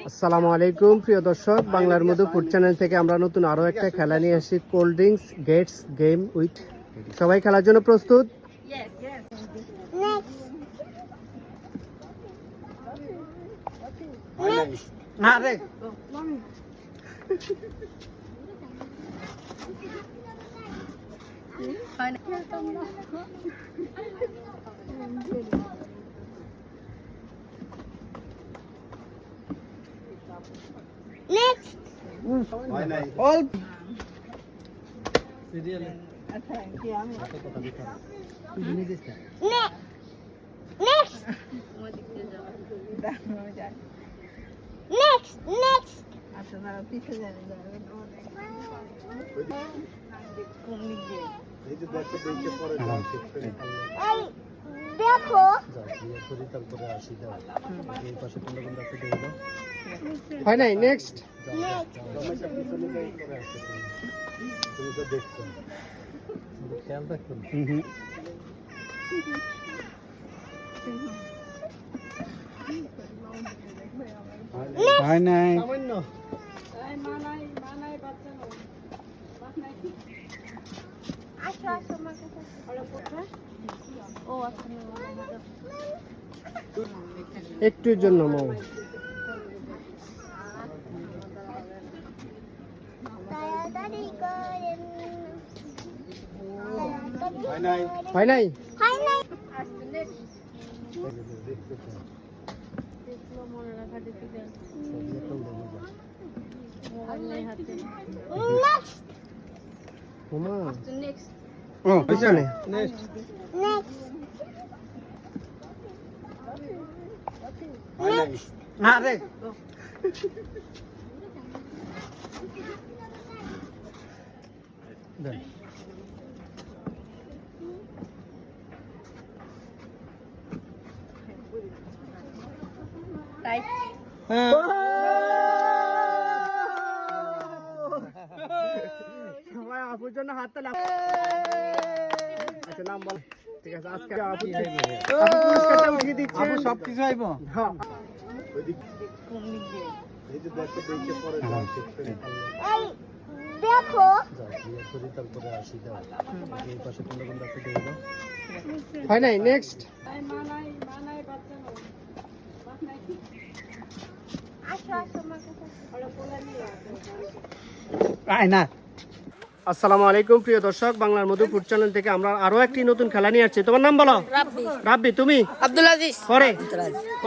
আসসালামু আলাইকুম প্রিয় দর্শক, বাংলার মধু ফুড চ্যানেল থেকে আমরা নতুন আরো একটা খেলা নিয়ে আসি, cold drinks gets game with. সবাই খেলার জন্য প্রস্তুত? আরে Next. All Next. Next. Next. এই দেখো হয় নাই। নেক্সট হয় নাই। সামান্য আসো আসো আমার কাছে ও আচ্ছা একটুর জন্য মৌ। তাড়াতাড়ি করেন হয় নাই। হয় নাই নেক্সট ওমা ও পিছনে নেক্সট নেক্সট আরে দেন রাইট সবাই আপুর জন্য হাত তালি। আচ্ছা নাম বল। ঠিক আছে, আজকে আপু পুরস্কারটা উঠিয়ে দিচ্ছে। আপু সব কিছু আইব। হ্যাঁ এই দেখো হয় নাই। নেক্সট আসো আসো আমার কাছে আয়না। আসসালামু আলাইকুম প্রিয় দর্শক, বাংলার মধু ফুড চ্যানেল থেকে আমরা আরো একটি নতুন খেলা নিয়ে আসছি। তোমার নাম বলো? রাব্বি। রাব্বি, তুমি? আব্দুল আজিজ। পরে